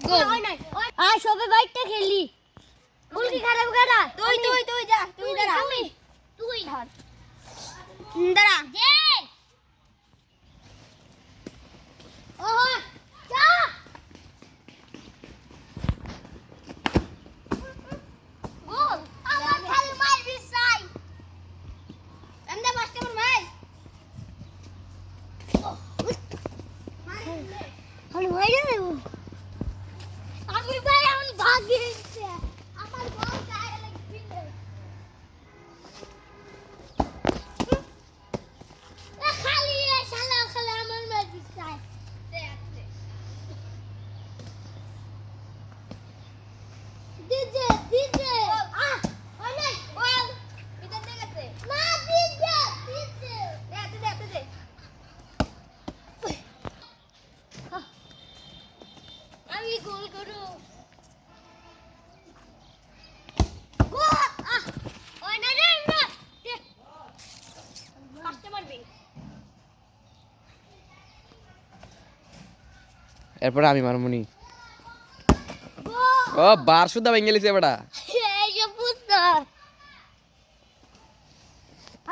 গোল আর সবে বাইকটা খেলি গোল কি খারাপ করা তুই যা তুই দাঁড়া তুই ধর দাঁড়া যে ওহ যা গোল আমার খালি মারবি সাই এমনে বাসকে মার হল হয়ে যাবে আমি ভাই আমি ভাগ গেছে আমার বল গায়ে লাগছে এ খালি রে শালা খালা আমার মারবি সাই ডিজে ওই নাই বল ভিতর দিয়ে গেছে না ডিজে দে আমি গোল করব গোল ওই না রে না ফাস্ট মারবি এরপর আমি মারমুনি গোল ও বার সুদা বেঙ্গলিছে বেটা এই যে পুত্র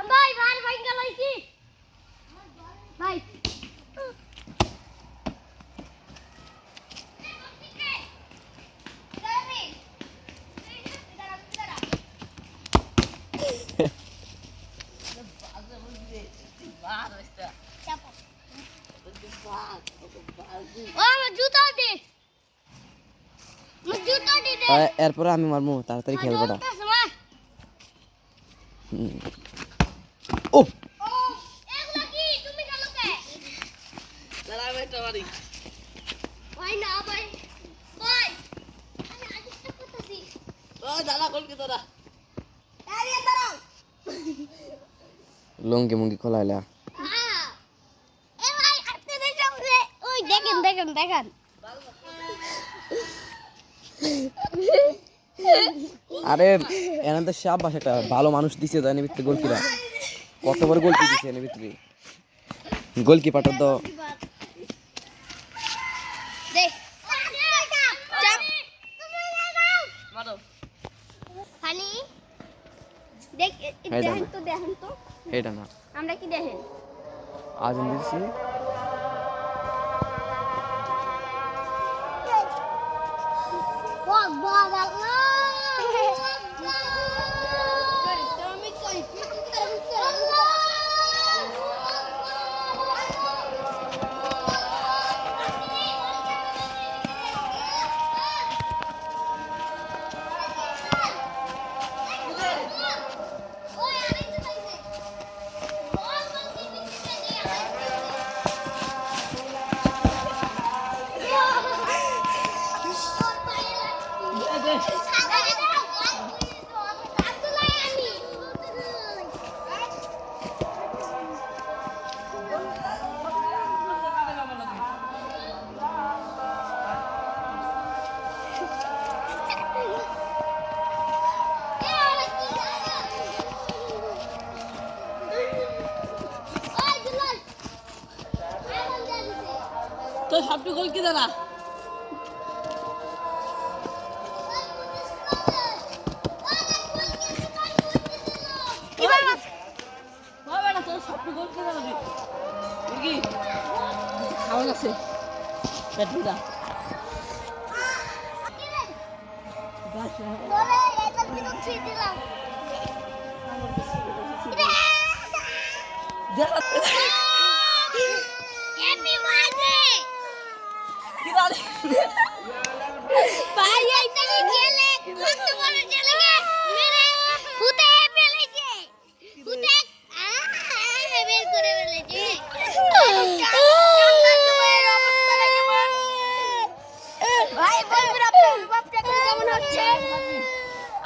ভাই ভাই গলাইছি ভাই এরপর আমি মারমু তাড়াতাড়ি খেল বেটা ও লঙ্গি মুঙ্গি খোলাইলা দেখেন আরে এখানে তো সাবাস একটা ভালো মানুষ দিছে তো এনে ভিতরে গোলকিরা কত বড় গোলকি দিছে এনে ভিতরে গোলকিপারটা তো দেখ চাপ মারো ফানি দেখ দেখেন তো এটা না আমরা কি দেখেন আজ দিছি তো সবটু গোল কি দাঁড়া তোর সবটু গোল কি দাঁড়াবি কি খাওয়া আছে পেট পুরা ভাই এইটা কি খেলে কত বড় চলে গে মেরে ফুটে ফেলেছে ফুটে বের করে ফেলেছে ভাই বলবেন আপনার বাপটা কেমন হচ্ছে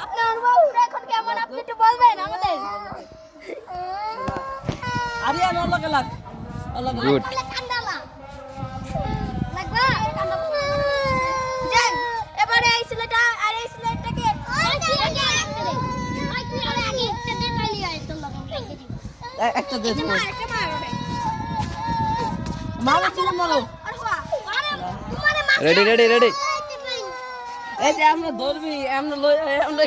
আপনার বাপটা এখন কেমন আপনি একটু বলবেন আমাদের আরে আল্লাহ লাগ আল্লাহ গুড কান্দালা লাগবা কান্দা জান এবারে এই ছেলেটা আর এই ছেলেটাকে একটা দে একটা মার মারো তুমি মারো রেডি রেডি রেডি এই যে আমরা ধরবি আমরা লই আমরা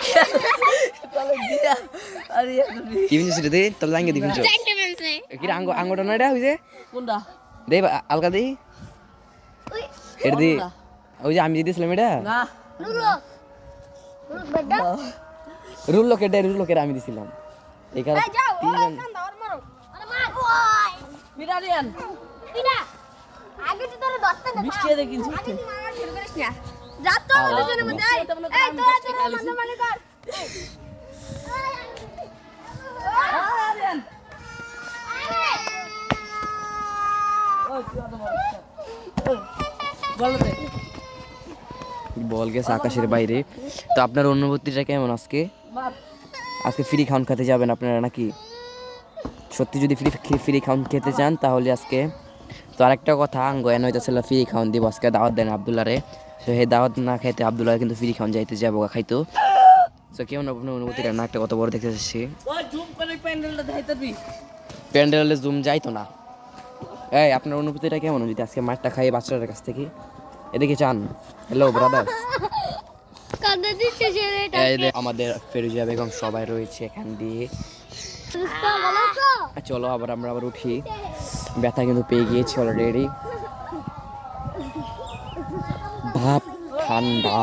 তাহলে দিয়া আরে কি বিনছিস রে তবে লাঙ্গে দি বিনছো কি আঙ্গুটা না এটা হইছে কোনটা দে আলকা দি এর দি ওই যে আমি দিছিলাম এটা না রুল লোকের আমি দিছিলাম এখানে তিনজন মিরারিয়ান আগে তো তোর দশটা বৃষ্টি দেখিন রাত তো দুজনের মধ্যে এই তোরা মানে কর মিরারিয়ান বলো দে বল গেছে আকাশের বাইরে। তো আপনার অনুভূতিটা কেমন আজকে? মার আজকে ফ্রি খাউন খেতে যাবেন আপনারা নাকি? সত্যি যদি ফ্রি খাউন খেতে চান তাহলে আজকে তো আরেকটা কথা গয়ান হইতেছিল ফ্রি খাউন দিব আজকে দাওয়াত দেন আবদুল্লারে। তো সেই দাওয়াত না খাইতে আবদুল্লাহ কিন্তু ফ্রি খাউন যাইতে যাবো খাইতো। তো কেমন আপনার অনুভূতিটা? না একটা কত বড় দেখতে চাচ্ছি ওই জুম করে প্যান্ডেলটা দেখাইতেবি প্যান্ডেলে জুম যাইতো না। এই আপনার অনুভূতিটা কেমন যদি আজকে মাঠটা খাই বাচ্চাদের কাছ থেকে? এদিকে চান। হ্যালো ব্রাদার, কাঁদে দিচ্ছে ছেলেটা এই যে আমাদের ফেরুজিয়া বেগম সবাই রয়েছে এখান দিয়ে। ভালো আছো চলো আবার আমরা উঠি, ব্যথা কিন্তু পেয়ে গিয়েছি অলরেডি। ভাব ঠান্ডা,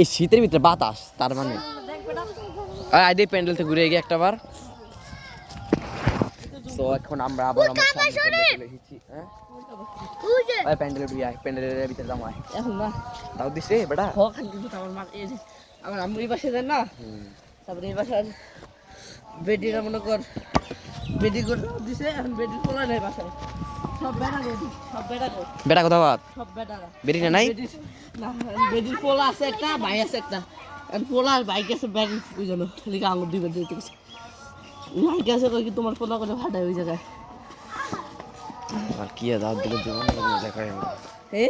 এই শীতের ভিতরে বাতাস, তার মানে আইডি প্যান্ডেল থেকে ঘুরে গিয়ে একটা বার। তো এখন আমরা আবার আমার সামনে চলে এসেছি। হ্যাঁ বুঝে ওই প্যান্ডেলের ভিতরে জামাই এখন না দাও দিছে বেটা। হ খান কিন্তু আমার মা এই যে আমার আম্মুর এই পাশে দেন না তারপরে এই বাসার বেডিরা মনে কর বেডি করে দিছে এখন বেডি তোলা নাই বাসায় সব বেড়া রেডি সব বেড়া গো বেটা কথা বাদ, সব বেড়ারা বেরি না নাই না বেডির পোলা আছে একটা ভাই আছে একটা এখন পোলা আর বাইক আছে বেড়ি ওই জন্য লিখে আঙুর দিবে দিতে গেছে বাইক আছে কই কি তোমার পোলা করে ফাটায় ওই জায়গায় আর কি দাও দিলে জীবন মজা করে। এ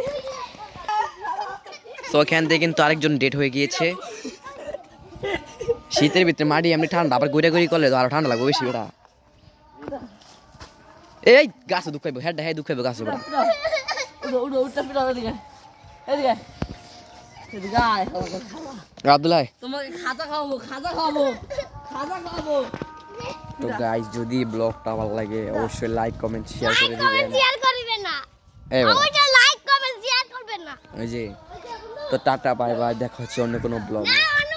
তো এখান থেকে কিন্তু আরেকজন ডেট হয়ে গিয়েছে। শীতের ভিতরে মাটি এমনি ঠান্ডা, আবার ঘুরে করলে তো আরো ঠান্ডা লাগবে বেশি বেটা। এই গাছে দুঃখ খাইবো, হ্যাঁ দুঃখ খাইবো গাছে বেটা। উড়ো উড়ো উঠটা পিটা এদিকে এদিকে এদিকে আয় আব্দুল্লাহ তোমাকে খাজা খাওয়াবো খাজা খাওয়াবো খাজা খাওয়াবো তো গাইস যদি ব্লগটা ভালো লাগে অবশ্যই লাইক কমেন্ট শেয়ার করে দিবেন। শেয়ার করবেন না এই বাবা, ওইটা লাইক কমেন্ট শেয়ার করবেন না ওই যে তো টাটা বাই বাই, দেখা হচ্ছে অন্য কোনো ব্লগে। অন্য